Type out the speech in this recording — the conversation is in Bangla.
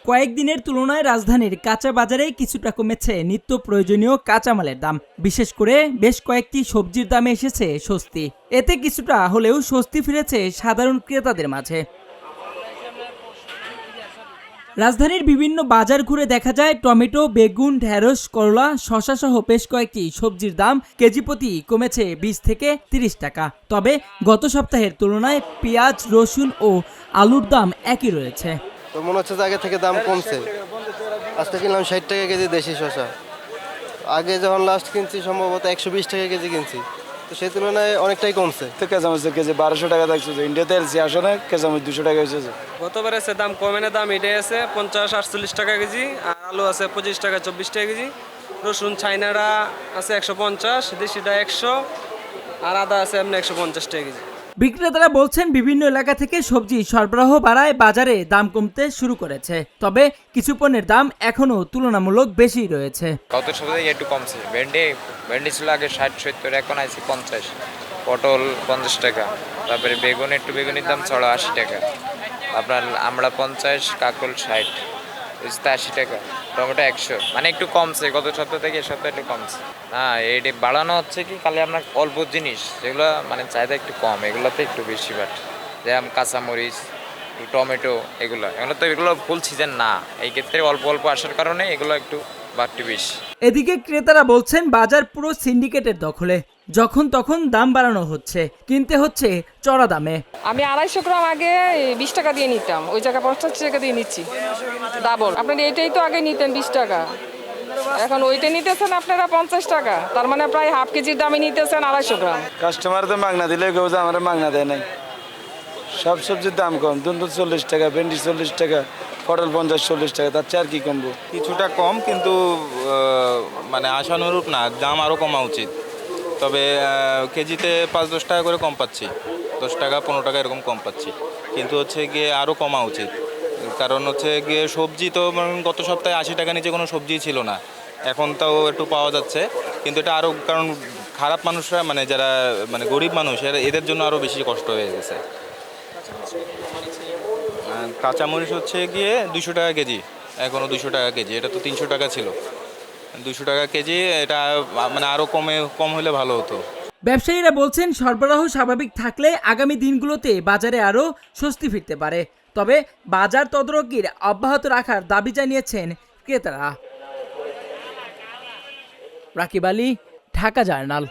কয়েকদিনের তুলনায় রাজধানীর কাঁচা বাজারে কিছুটা কমেছে নিত্য প্রয়োজনীয় কাঁচামালের দাম। বিশেষ করে বেশ কয়েকটি সবজির দামে এসেছে স্বস্তি। এতে কিছুটা হলেও স্বস্তি ফিরেছে সাধারণ ক্রেতাদের মাঝে। রাজধানীর বিভিন্ন বাজার ঘুরে দেখা যায় টমেটো, বেগুন, ঢেঁড়স, করলা, শসা সহ বেশ কয়েকটি সবজির দাম কেজি প্রতি কমেছে 20 থেকে 30 টাকা। তবে গত সপ্তাহের তুলনায় পেঁয়াজ, রসুন ও আলুর দাম একই রয়েছে। তো মনে হচ্ছে যে আগে থেকে দাম কমছে। আজকে কিনলাম 60 টাকা কেজি দেশি শসা। আগে যখন লাস্ট কিনছি সম্ভবত 120 টাকা কেজি কিনছি, তো সেই তুলনায় অনেকটাই কমছে। কেঁচামরিচের কেজি 1200 টাকা থাকছে, ইন্ডিয়াতে এলসি আসে না, কেঁচামরিচ 200 টাকা হয়েছে। গতবারে সে দাম কমে না, দাম এটাই আছে 50-48 টাকা কেজি, আর আলু আছে 25 টাকা 24 টাকা কেজি। রসুন চাইনারা আছে 150, দেশিটা 100, আর আদা আছে এমনি 150 টাকা কেজি। বিক্রেতারা বলছেন বিভিন্ন এলাকা থেকে সবজি সরবরাহ বাড়ায় বাজারে দাম কমতে শুরু করেছে। তবে কিছু পণ্যের দাম এখনো তুলনামূলক বেশি রয়েছে। গত সপ্তাহে একটু কমছে। ভেন্ডি ছিল আগে 60-70, এখন আছে 50। পটল 50 টাকা। তারপরে বেগুনের দাম 80 টাকা। আপনার আমরা 50, কাকরোল 60, 80 টাকা। টমেটো 100, মানে একটু কমছে গত সপ্তাহ থেকে। এই সপ্তাহে একটু কমছে না, এটি বাড়ানো হচ্ছে কি খালি আপনার অল্প জিনিস যেগুলো মানে চাহিদা একটু কম, এগুলোতে একটু বেশি বাড়ে। যেমন কাঁচামরিচ, টমেটো, এগুলো ফুল সিজন না, এই ক্ষেত্রে অল্প অল্প আসার কারণে এগুলো একটু বাড়তি বেশি। এদিকে ক্রেতারা বলছেন বাজার পুরো সিন্ডিকেটের দখলে, যখন তখন দাম বাড়ানো হচ্ছে, কিনতে হচ্ছে চড়া দামে। আমি 250 গ্রাম আগে 20 টাকা দিয়ে নিতাম, ওই জায়গায় 85 টাকা দিয়ে নিচ্ছি, ডাবল। আপনারা এটাই তো আগে নিতেন 20 টাকা, এখন ওইটা নিতেছেন আপনারা 50 টাকা, তার মানে প্রায় হাফ কেজির দামে নিতেছেন 250 গ্রাম। কাস্টমার তো মাগনা দিলে কেউ যে আমার মাগনা দেয় নাই। সব সবজির দাম কম, দুন্দুল 40 টাকা, ভেন্ডি 40 টাকা, পটল 50-40 টাকা, তার চেয়ে আর কি কমবো। কিছুটা কম, কিন্তু মানে আশানুরূপ না, দাম আরও কমা উচিত। তবে কেজিতে 5-10 টাকা করে কম পাচ্ছি, 10 টাকা 15 টাকা এরকম কম পাচ্ছি, কিন্তু হচ্ছে গিয়ে আরও কমা উচিত। কারণ হচ্ছে গিয়ে সবজি তো গত সপ্তাহে 80 টাকা নিচে কোনো সবজি ছিল না, এখন তাও একটু পাওয়া যাচ্ছে, কিন্তু এটা আরও, কারণ খারাপ মানুষরা মানে যারা মানে গরিব মানুষ এদের জন্য আরও বেশি কষ্ট হয়ে গেছে। কাঁচামরিচ হচ্ছে গিয়ে 200 টাকা কেজি, এখনও 200 টাকা কেজি, এটা তো 300 টাকা ছিল, 200 টাকা কেজি। এটা মানে আরও কম হলে ভালো হতো। ব্যবসায়ীরা বলছেন সরবরাহ স্বাভাবিক থাকলে আগামী দিনগুলোতে বাজারে আরও স্বস্তি ফিরতে পারে। তবে বাজার তদারকির অব্যাহত রাখার দাবি জানিয়েছেন ক্রেতারা। রাকিব আলী, ঢাকা জার্নাল।